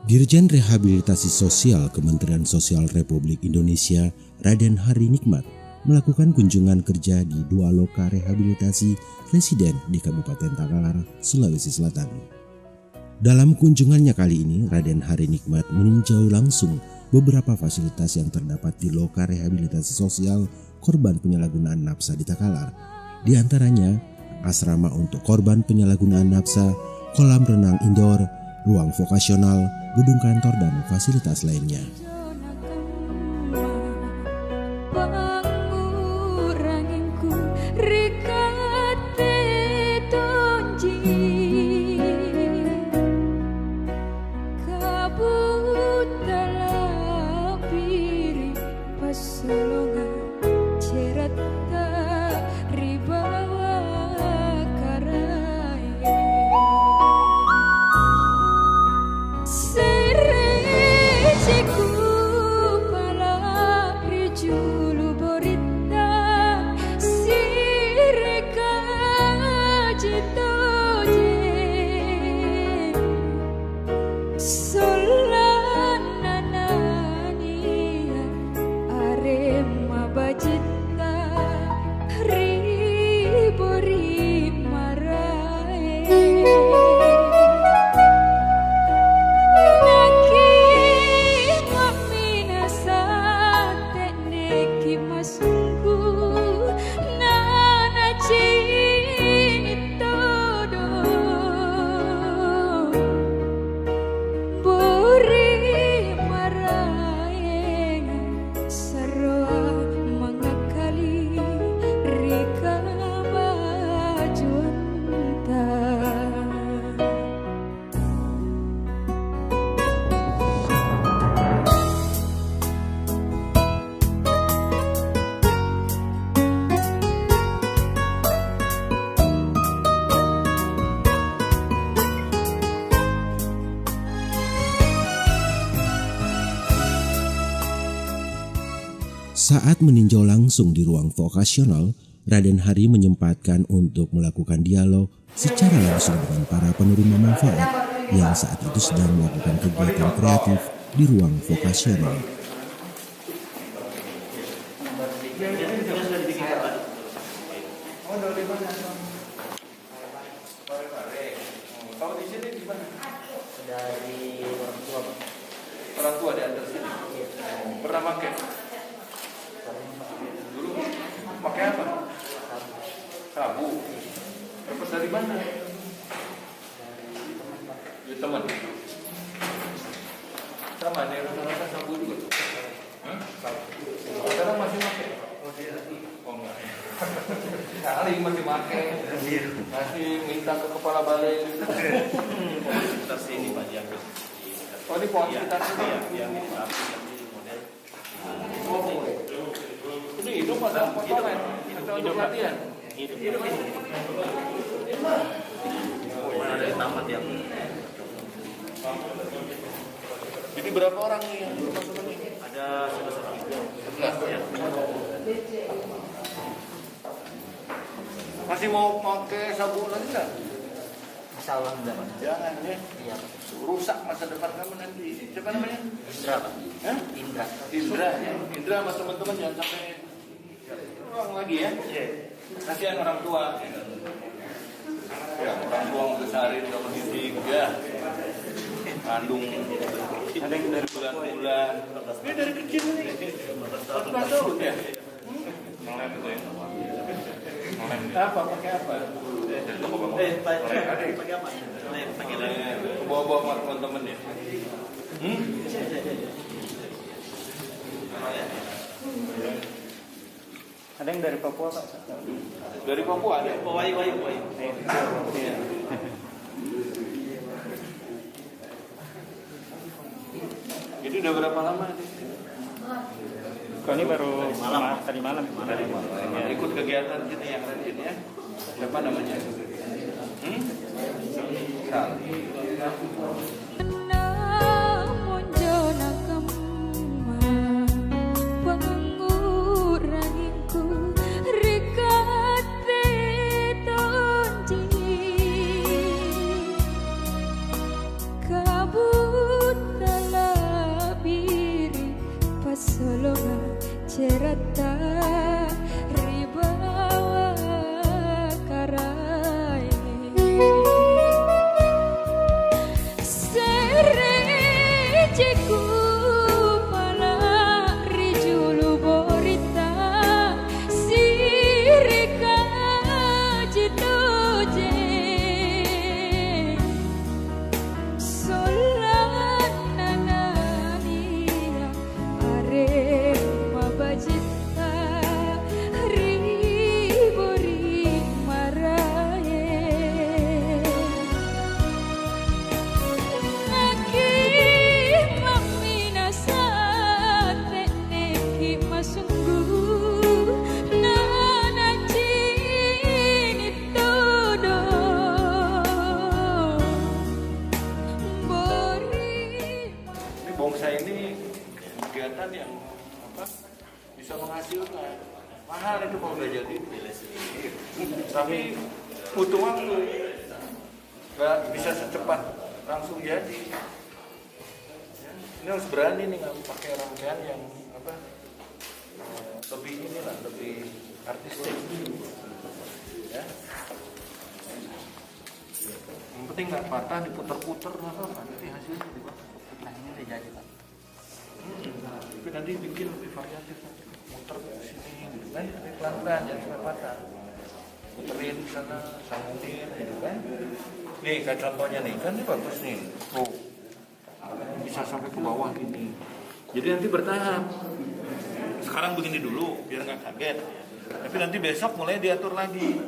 Dirjen Rehabilitasi Sosial Kementerian Sosial Republik Indonesia, Raden Hari Nikmat, melakukan kunjungan kerja di 2 loka rehabilitasi residen di Kabupaten Takalar, Sulawesi Selatan. Dalam kunjungannya kali ini, Raden Hari Nikmat meninjau langsung beberapa fasilitas yang terdapat di loka rehabilitasi sosial korban penyalahgunaan nafsa di Takalar. Di antaranya, asrama untuk korban penyalahgunaan nafsa, kolam renang indoor, ruang vokasional, gedung kantor, dan fasilitas lainnya. Saat meninjau langsung di ruang vokasional, Raden Hari menyempatkan untuk melakukan dialog secara langsung dengan para penerima manfaat yang saat itu sedang melakukan kegiatan kreatif di ruang vokasional. Dari orang tua diantar sini. Pernah pakai? Dulu pakai apa? Sabu. Dapat dari mana? Dari teman. Sama nih rata-rata sabu juga. Hah? Sekarang masih pakai? Oh enggak. Kali masih pakai. Masih minta ke kepala balai. sekitar sini Pak yang Oh di pohon sekitar sini ya? yang model. Ini hidup atau potongan? Atau untuk latihan? Hidup ini. Ada tamat yang. Jadi berapa orang nih yang masuk ini? Ada 11 ya. Masih mau pakai sabun lagi nggak? Insya Allah enggak Pak. Jangan ya. Iya. Rusak masa depan kamu nanti. Siapa namanya? Indra Pak. Hah? Indra. Indra ya. Indra sama teman-teman jangan sampai ulang lagi ya. Iya. Kasihan orang tua. Ya, orang tua besarin kamu di 3. Kandung ada yang dari bulan-bulan. Ini dari kecil nih. 14 tahun ya. Ngelem itu ya. Ngelem apa? Pakai apa? Pakai apa? Pakai lem. Bawa-bawa sama teman-teman ya. Ada yang dari Papua Pak? Dari Papua ada. Wayu. Iya. Jadi udah berapa lama? Kau ini baru tadi malam. Ikut kegiatan sini yang rajin ya. Siapa namanya? Kabut pembiayaan yang bisa menghasilkan. Mahal itu kalau udah jadi. Tapi butuh waktu. Nggak bisa secepat langsung jadi. Ini harus berani nih nggak pakai rangkaian yang lebih artistik. Ya. Yang penting nggak patah, diputer-puter nanti hasilnya dibuat. Nah ini udah jadi Pak. Tapi nanti bikin lebih variatif, muter ke sini, gitu kan? Pelan-pelan jangan sampai patah. Puterin ke sana, sambungin, gitu kan? Nih kayak contohnya nih, kan ini bagus nih. Oh, bisa sampai ke bawah gini. Jadi nanti bertahap. Sekarang begini dulu, biar nggak kaget. Tapi nanti besok mulai diatur lagi.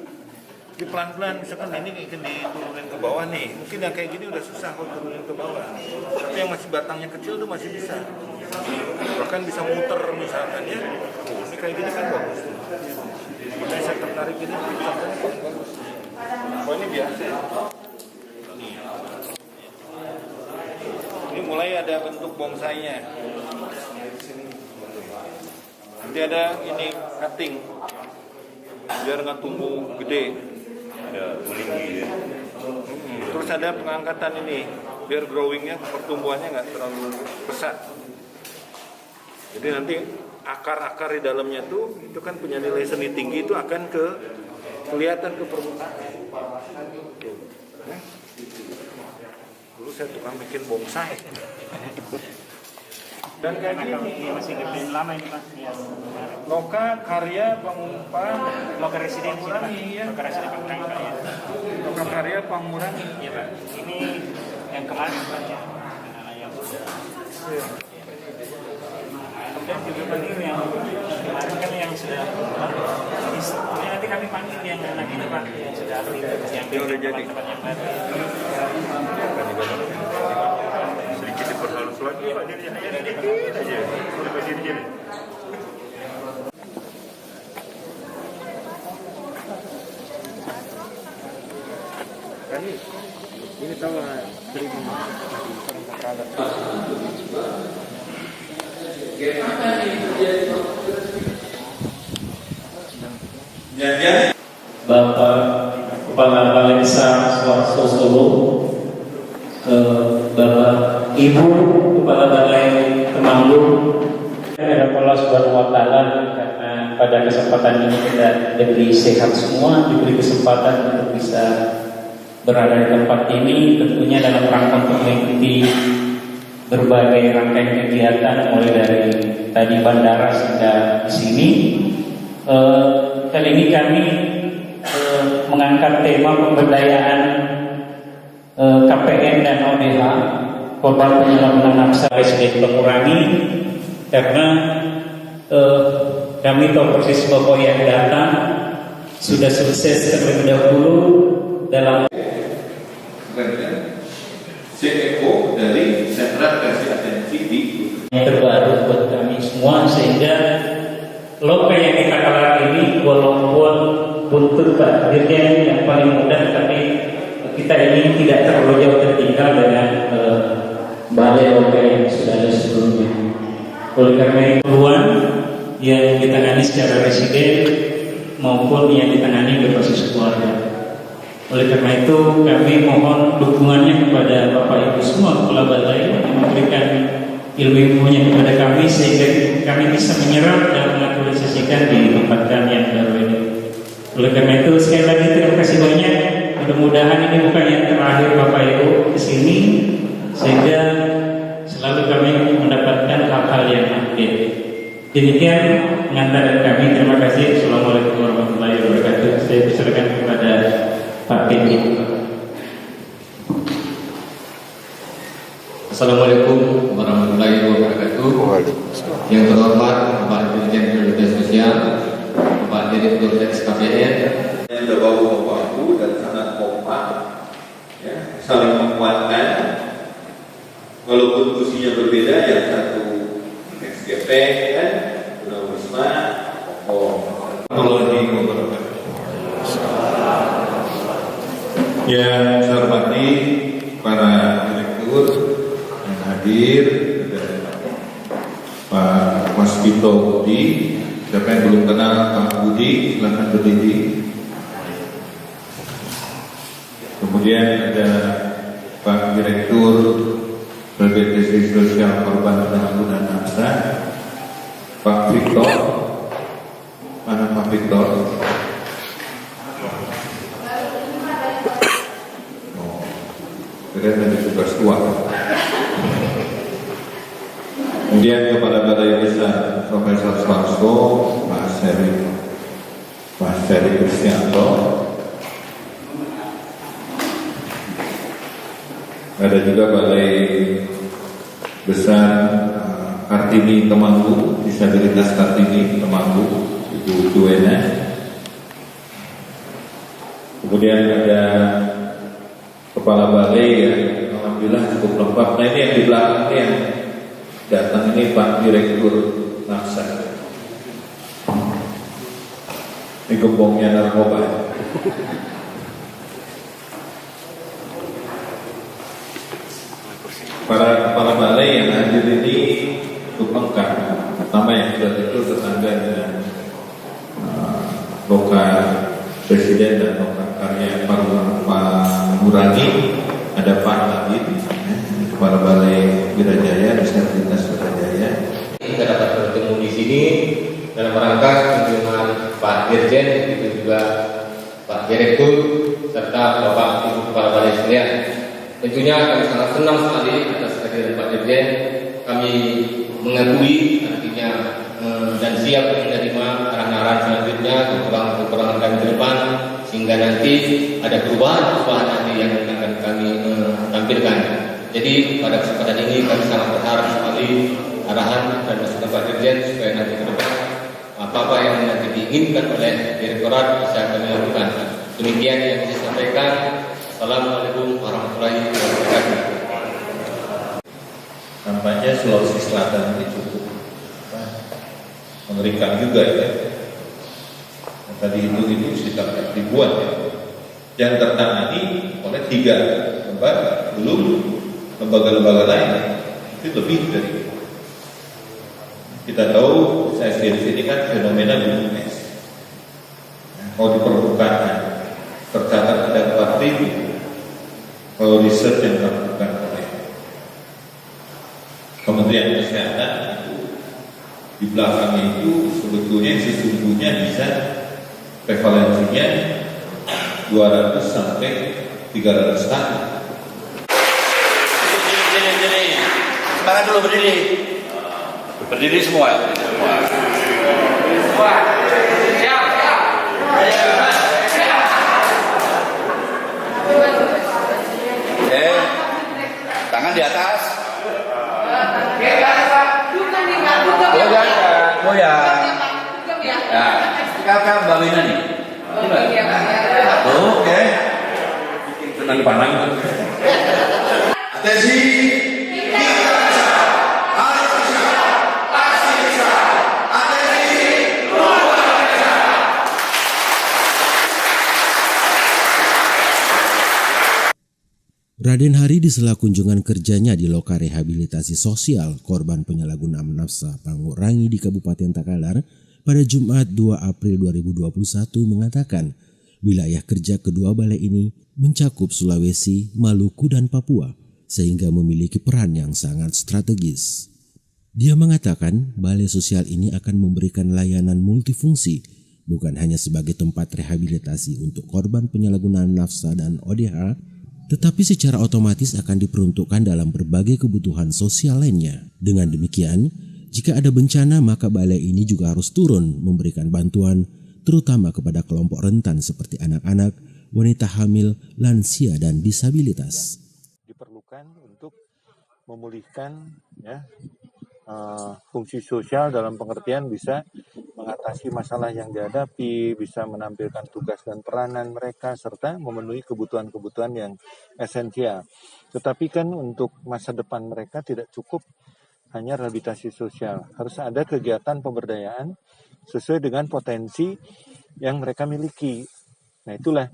Jadi pelan-pelan, misalkan ini diturunin ke bawah nih. Mungkin yang kayak gini udah susah kalau turunin ke bawah. Tapi yang masih batangnya kecil tuh masih bisa. Bahkan bisa muter misalkan ya. Oh, ini kayak gini kan bagus. Makanya saya tertarik ini, contohnya paling bagus. Oh ini biasa. Ini mulai ada bentuk bonsainya. Nanti ada ini cutting. Biar nggak tumbuh gede. Ada meninggi ya. Terus ada pengangkatan ini biar growingnya, pertumbuhannya nggak terlalu pesat. Jadi nanti akar-akar di dalamnya tuh itu kan punya nilai seni tinggi, itu akan kelihatan ke permukaan. Dulu saya tukang bikin bonsai. Dan kayak gini masih gedein lama ini Pak. Ya. Loka karya pengumpan Loka residen sini Pak. ya. Loka residen Pangmurangi Pak ya. Loka karya Pangmurangi. Iya Pak. Ini yang kemarin Pak ya. Ayam. Kemudian juga panggil yang kemarin kan yang sudah ini nanti kami panggil yang anak ini Pak yang sudah ahli yang udah jadi. Teman yang baru. Sedikit diperhalus lagi Pak, diri hanya sedikit aja. Sampai sini. Ini tahu seribu Bapak Kepala Balai Besar Swasta Solo, Bapak Ibu Kepala Balai Temanggung, Allah Subhanahu wa Ta'ala, karena pada kesempatan ini kita diberi sehat semua, diberi kesempatan untuk bisa berada di tempat ini, tentunya dalam rangka untuk mengikuti berbagai rangkaian kegiatan mulai dari tadi bandara hingga di sini. Kali ini kami mengangkat tema pemberdayaan KPN dan ODH, korban penyalahgunaan hak residen Pangmurangi, karena kami tahu persis bahwa yang datang sudah sukses terlebih dahulu dalam CEO dari Sentra Kasih Atensi di terbaru buat kami semua, sehingga loka yang kita kelar ini walaupun buntut Pak Dirjen yang paling mudah, tapi kita ini tidak terlalu jauh tertinggal dengan balai loka yang sudah ada sebelumnya. Oleh karena itu peluang yang ditangani secara residen maupun yang ditangani berbasis keluarga. Oleh karena itu kami mohon dukungannya kepada Bapak Ibu semua kepala balai yang memberikan ilmu-ilmunya kepada kami sehingga kami bisa menyerap dan mengaktualisasikan di tempat kami yang baru ini. Oleh karena itu sekali lagi terima kasih banyak. Mudah-mudahan ini bukan yang terakhir Bapak Ibu di sini, sehingga selalu kami mendapatkan hal-hal yang update. Demikian pengantaran kami. Terima kasih. Assalamualaikum warahmatullahi wabarakatuh. Saya persilakan kepada Pak Pedi. Assalamualaikum warahmatullahi wabarakatuh. Yang terhormat Bapak Dirjen Kementerian Sosial, Bapak Direktur KPN, yang berbahu membahu dan sangat kompak, ya, saling menguatkan. Walaupun kursinya berbeda, yang satu SGP kan, Wisma, Warahmatullahi wabarakatuh. Yang saya hormati para direktur yang hadir, dan Pak Vito Budi. Siapa yang belum kenal Pak Budi, silahkan berdiri. Kemudian ada Pak Direktur Rehabilitasi Sosial Korban Penyalahgunaan Narkoba, Pak Victor. Mana Pak Victor? Kira-kira ada tugas tua. Kemudian Kepala Balai Desa Profesor Swarso, Pak Seri Kristianto. Ada juga Balai Besar Kartini Temanggung, Disabilitas Kartini Temanggung, Ibu Duena. Kemudian ada Kepala Balai yang alhamdulillah cukup lengkap. Nah ini yang di belakang ini yang datang ini Pak Direktur Nafsa. Ini gembongnya narkoba. Para kepala balai yang hadir ini cukup lengkap. Pertama yang sudah itu tetangga dengan lokal Presiden dan lokal karya Pak Murangi. Ada Pak Labib, Kepala Balai Wirajaya, Disabilitas Wirajaya. Kita dapat bertemu di sini dalam rangka kunjungan Pak Dirjen, itu juga Pak Direktur serta Bapak Ibu Kepala Balai sekalian. Tentunya kami sangat senang sekali atas kehadiran Pak Dirjen. Kami mengakui artinya dan siap menerima arahan-arahan selanjutnya, kekurangan kami ke depan, sehingga nanti ada perubahan nanti yang akan kami tampilkan. Jadi pada kesempatan ini kami sangat berharap sekali arahan dan masukan Pak Dirjen supaya nanti ke depan apa-apa yang nanti diinginkan oleh Direktorat bisa kami lakukan. Demikian yang saya sampaikan. Assalamualaikum warahmatullahi wabarakatuh. Nampaknya Sulawesi Selatan ini cukup mengerikan juga ya. Tadi itu sekitar ribuan ya. Yang tertangani oleh 3 lembaga, belum lembaga-lembaga lain. Itu lebih dari itu. Kita tahu saya di sini kan fenomena gunung es. Kalau di permukaan tercatat ada 4.000. Kalau riset yang dilakukan oleh Kementerian Kesehatan itu di belakangnya itu sebetulnya sesungguhnya bisa prevalensinya 200 sampai 300 kali. Jadi. Semangat dulu berdiri. Berdiri semua. Tangan di atas. Goyang. Nah, kakak Mbak Wina nih. Oke. Tenang pandang. Atensi. Raden Hari di sela kunjungan kerjanya di Loka Rehabilitasi Sosial Korban Penyalahgunaan Nafsa Pangurangi di Kabupaten Takalar pada Jumat 2 April 2021 mengatakan wilayah kerja kedua balai ini mencakup Sulawesi, Maluku, dan Papua sehingga memiliki peran yang sangat strategis. Dia mengatakan balai sosial ini akan memberikan layanan multifungsi bukan hanya sebagai tempat rehabilitasi untuk korban penyalahgunaan nafsa dan ODH, tetapi secara otomatis akan diperuntukkan dalam berbagai kebutuhan sosial lainnya. Dengan demikian, jika ada bencana maka balai ini juga harus turun memberikan bantuan terutama kepada kelompok rentan seperti anak-anak, wanita hamil, lansia, dan disabilitas. Diperlukan untuk memulihkan fungsi sosial dalam pengertian bisa mengatasi masalah yang dihadapi, bisa menampilkan tugas dan peranan mereka, serta memenuhi kebutuhan-kebutuhan yang esensial. Tetapi kan untuk masa depan mereka tidak cukup hanya rehabilitasi sosial. Harus ada kegiatan pemberdayaan sesuai dengan potensi yang mereka miliki. Nah itulah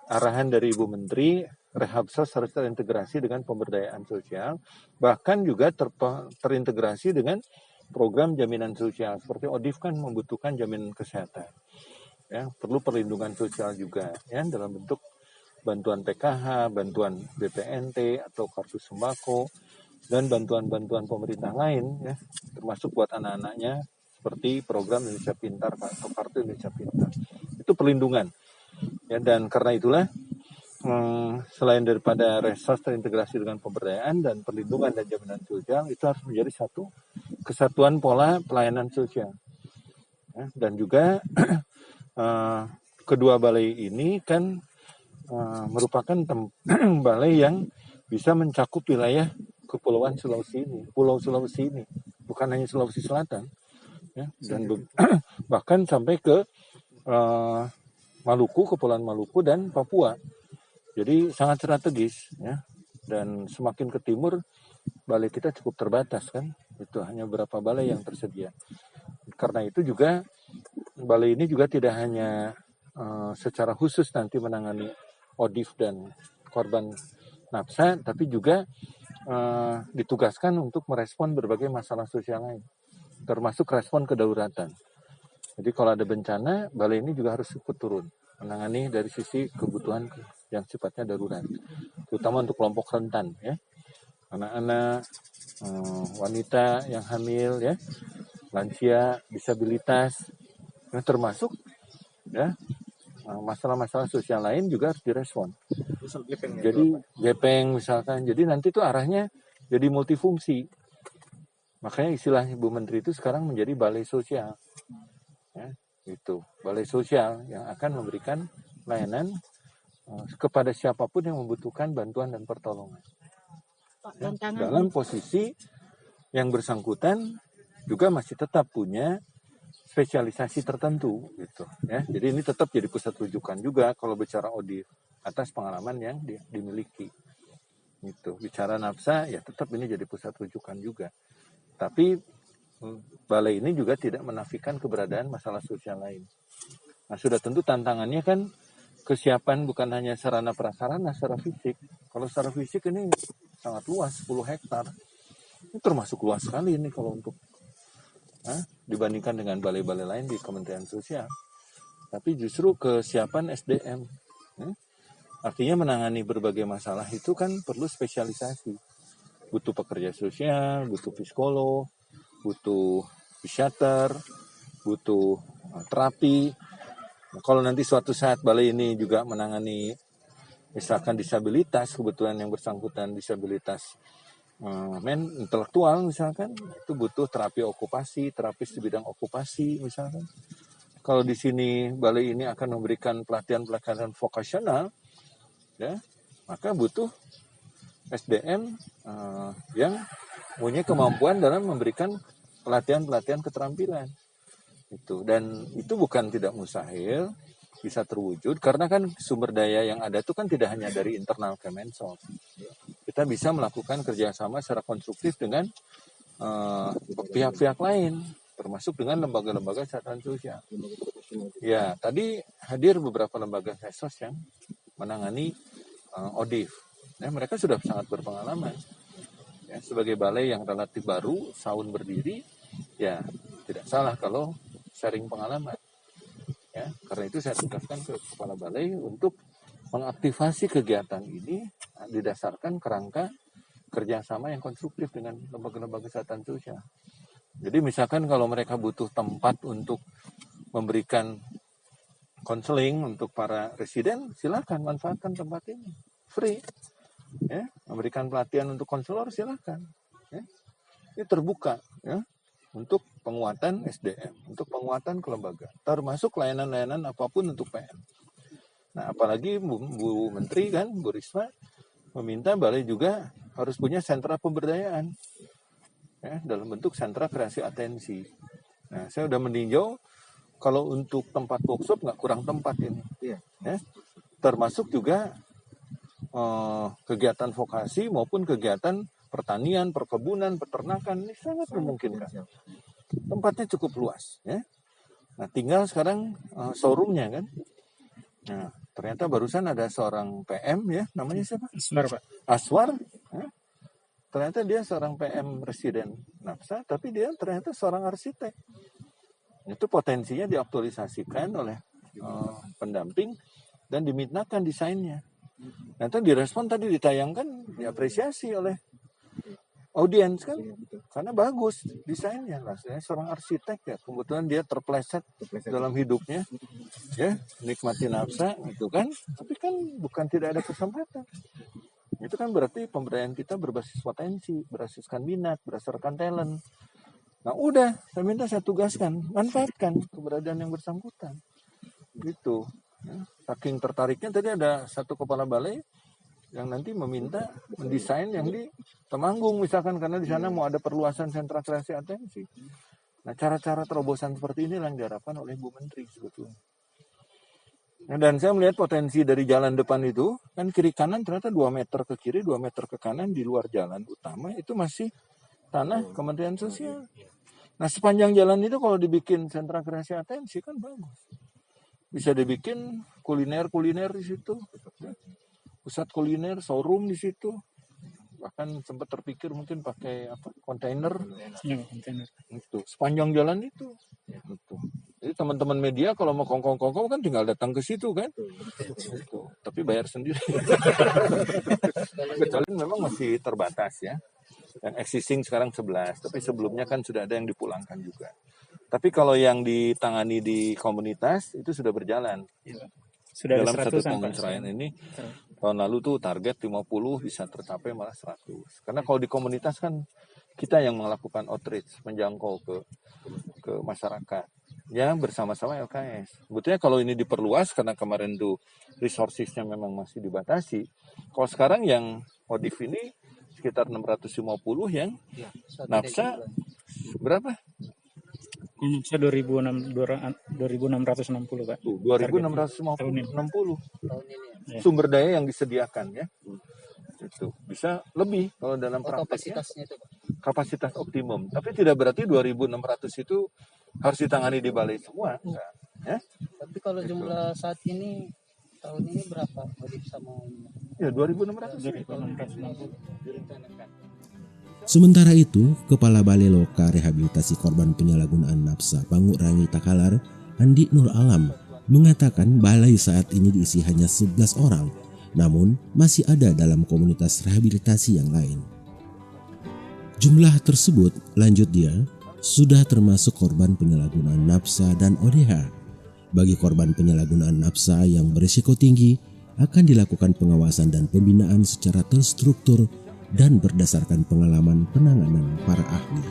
arahan dari Ibu Menteri, Rehabsos harus terintegrasi dengan pemberdayaan sosial, bahkan juga terintegrasi dengan program jaminan sosial. Seperti ODIF kan membutuhkan jaminan kesehatan. Ya, perlu perlindungan sosial juga ya dalam bentuk bantuan PKH, bantuan BPNT atau kartu sembako dan bantuan-bantuan pemerintah lain ya, termasuk buat anak-anaknya seperti program Indonesia Pintar atau kartu Indonesia Pintar. Itu perlindungan. Ya, dan karena itulah selain daripada resource terintegrasi dengan pemberdayaan dan perlindungan dan jaminan sosial, itu harus menjadi satu kesatuan pola pelayanan sosial. Ya, dan juga kedua balai ini kan merupakan balai yang bisa mencakup wilayah Kepulauan Sulawesi ini, Pulau Sulawesi ini, bukan hanya Sulawesi Selatan, ya, dan bahkan sampai ke Maluku, Kepulauan Maluku dan Papua. Jadi sangat strategis, ya. Dan semakin ke timur, balai kita cukup terbatas kan, itu hanya beberapa balai yang tersedia. Karena itu juga balai ini juga tidak hanya secara khusus nanti menangani ODIF dan korban nafsa, tapi juga ditugaskan untuk merespon berbagai masalah sosial lain, termasuk respon kedaulatan. Jadi kalau ada bencana, balai ini juga harus ikut turun, menangani dari sisi kebutuhan yang sifatnya darurat, terutama untuk kelompok rentan, ya, anak-anak, wanita yang hamil, ya, lansia, disabilitas, yang termasuk, ya, masalah-masalah sosial lain juga harus direspon. Jadi gepeng misalkan, jadi nanti itu arahnya jadi multifungsi. Makanya istilah Ibu Menteri itu sekarang menjadi balai sosial, ya, itu balai sosial yang akan memberikan layanan kepada siapapun yang membutuhkan bantuan dan pertolongan. Ya, dalam posisi yang bersangkutan juga masih tetap punya spesialisasi tertentu, gitu, ya. Jadi ini tetap jadi pusat rujukan juga kalau bicara ODIF atas pengalaman yang dimiliki. Gitu. Bicara nafsa ya tetap ini jadi pusat rujukan juga. Tapi balai ini juga tidak menafikan keberadaan masalah sosial lain. Nah, sudah tentu tantangannya kan kesiapan bukan hanya sarana prasarana secara fisik. Kalau secara fisik ini sangat luas, 10 hektar. Ini termasuk luas sekali ini kalau untuk dibandingkan dengan balai-balai lain di Kementerian Sosial. Tapi justru kesiapan SDM. Artinya menangani berbagai masalah itu kan perlu spesialisasi. Butuh pekerja sosial, butuh psikolog, butuh psikiater, butuh terapi. Nah, kalau nanti suatu saat balai ini juga menangani misalkan disabilitas, kebetulan yang bersangkutan disabilitas intelektual misalkan, itu butuh terapi okupasi, terapis di bidang okupasi misalkan. Kalau di sini balai ini akan memberikan pelatihan-pelatihan vokasional, ya, maka butuh SDM yang punya kemampuan dalam memberikan pelatihan-pelatihan keterampilan. Itu, dan itu bukan tidak mustahil bisa terwujud karena kan sumber daya yang ada itu kan tidak hanya dari internal Kemensos. Kita bisa melakukan kerjasama secara konstruktif dengan pihak-pihak lain, termasuk dengan lembaga-lembaga kesehatan sosial. Ya, tadi hadir beberapa lembaga resos yang menangani ODIF. Ya, mereka sudah sangat berpengalaman. Ya, sebagai balai yang relatif baru, setahun berdiri, ya tidak salah kalau sharing pengalaman. Ya, karena itu saya tugaskan ke Kepala Balai untuk mengaktifasi kegiatan ini didasarkan kerangka kerjasama yang konstruktif dengan lembaga-lembaga kesehatan sosial. Jadi misalkan kalau mereka butuh tempat untuk memberikan konseling untuk para residen, silakan manfaatkan tempat ini, free. Ya, memberikan pelatihan untuk konselor silakan. Ya. Ini terbuka, ya, untuk penguatan SDM, untuk penguatan kelembagaan, termasuk layanan-layanan apapun untuk PM. Nah, apalagi Bu Menteri kan, Bu Risma meminta balai juga harus punya sentra pemberdayaan, ya, dalam bentuk sentra kreasi atensi. Nah, saya sudah meninjau kalau untuk tempat workshop nggak kurang tempat ini, ya, termasuk juga kegiatan vokasi maupun kegiatan pertanian, perkebunan, peternakan, ini sangat memungkinkan. Tempatnya cukup luas, ya. Nah, tinggal sekarang showroomnya kan. Nah, ternyata barusan ada seorang PM, ya, namanya siapa? Aswar, Pak. Aswar. Ya. Ternyata dia seorang PM residen nafsa, tapi dia ternyata seorang arsitek. Itu potensinya diaktualisasikan oleh pendamping dan dimintakan desainnya. Nanti direspon tadi ditayangkan, diapresiasi oleh audiens kan, karena bagus desainnya. Rasanya seorang arsitek ya, kebetulan dia terpleset dalam hidupnya, ya nikmati nafsa itu kan, tapi kan bukan tidak ada kesempatan. Itu kan berarti pemberdayaan kita berbasis potensi, berasaskan minat, berdasarkan talent. Nah udah, saya tugaskan, manfaatkan keberadaan yang bersangkutan. Gitu. Ya. Saking tertariknya tadi ada satu kepala balai yang nanti meminta mendesain yang di Temanggung misalkan, karena di sana mau ada perluasan sentra kreasi atensi. Nah cara-cara terobosan seperti ini yang diharapkan oleh Bu Menteri sebetulnya. Nah, dan saya melihat potensi dari jalan depan itu, kan kiri kanan ternyata 2 meter ke kiri, 2 meter ke kanan di luar jalan utama itu masih tanah Kementerian Sosial. Nah sepanjang jalan itu kalau dibikin sentra kreasi atensi kan bagus. Bisa dibikin kuliner di situ, pusat kuliner, showroom di situ. Bahkan sempat terpikir mungkin pakai kontainer. Itu sepanjang jalan itu. Gitu. Jadi teman-teman media kalau mau kongkong kan tinggal datang ke situ kan. Gitu. Tapi bayar sendiri. Kecuali memang masih terbatas ya. Yang existing sekarang 11, tapi sebelumnya kan sudah ada yang dipulangkan juga. Tapi kalau yang ditangani di komunitas itu sudah berjalan. Sudah dalam ada 100 satu pengunsraian ini tahun lalu tuh target 50 bisa tercapai malah 100. Karena kalau di komunitas kan kita yang melakukan outreach, menjangkau ke masyarakat. Ya bersama-sama LKS. Sebetulnya kalau ini diperluas karena kemarin tuh resourcesnya memang masih dibatasi. Kalau sekarang yang ODIF ini sekitar 650 yang nafsa berapa? Nafsa 2660 Pak. 2660 sumber daya yang disediakan ya. Itu bisa lebih kalau dalam prakteknya. Kapasitas optimum. Tapi tidak berarti 2600 itu harus ditangani di balai semua, enggak. Ya? Tapi kalau jumlah saat ini tahun ini berapa? Sama ya 2600. Sementara itu, Kepala Balai Loka Rehabilitasi Korban Penyalahgunaan Nafsa Panguragan Takalar, Andi Nur Alam, mengatakan balai saat ini diisi hanya 11 orang, namun masih ada dalam komunitas rehabilitasi yang lain. Jumlah tersebut, lanjut dia, sudah termasuk korban penyalahgunaan nafsa dan ODH. Bagi korban penyalahgunaan nafsa yang berisiko tinggi, akan dilakukan pengawasan dan pembinaan secara terstruktur dan berdasarkan pengalaman penanganan para ahli.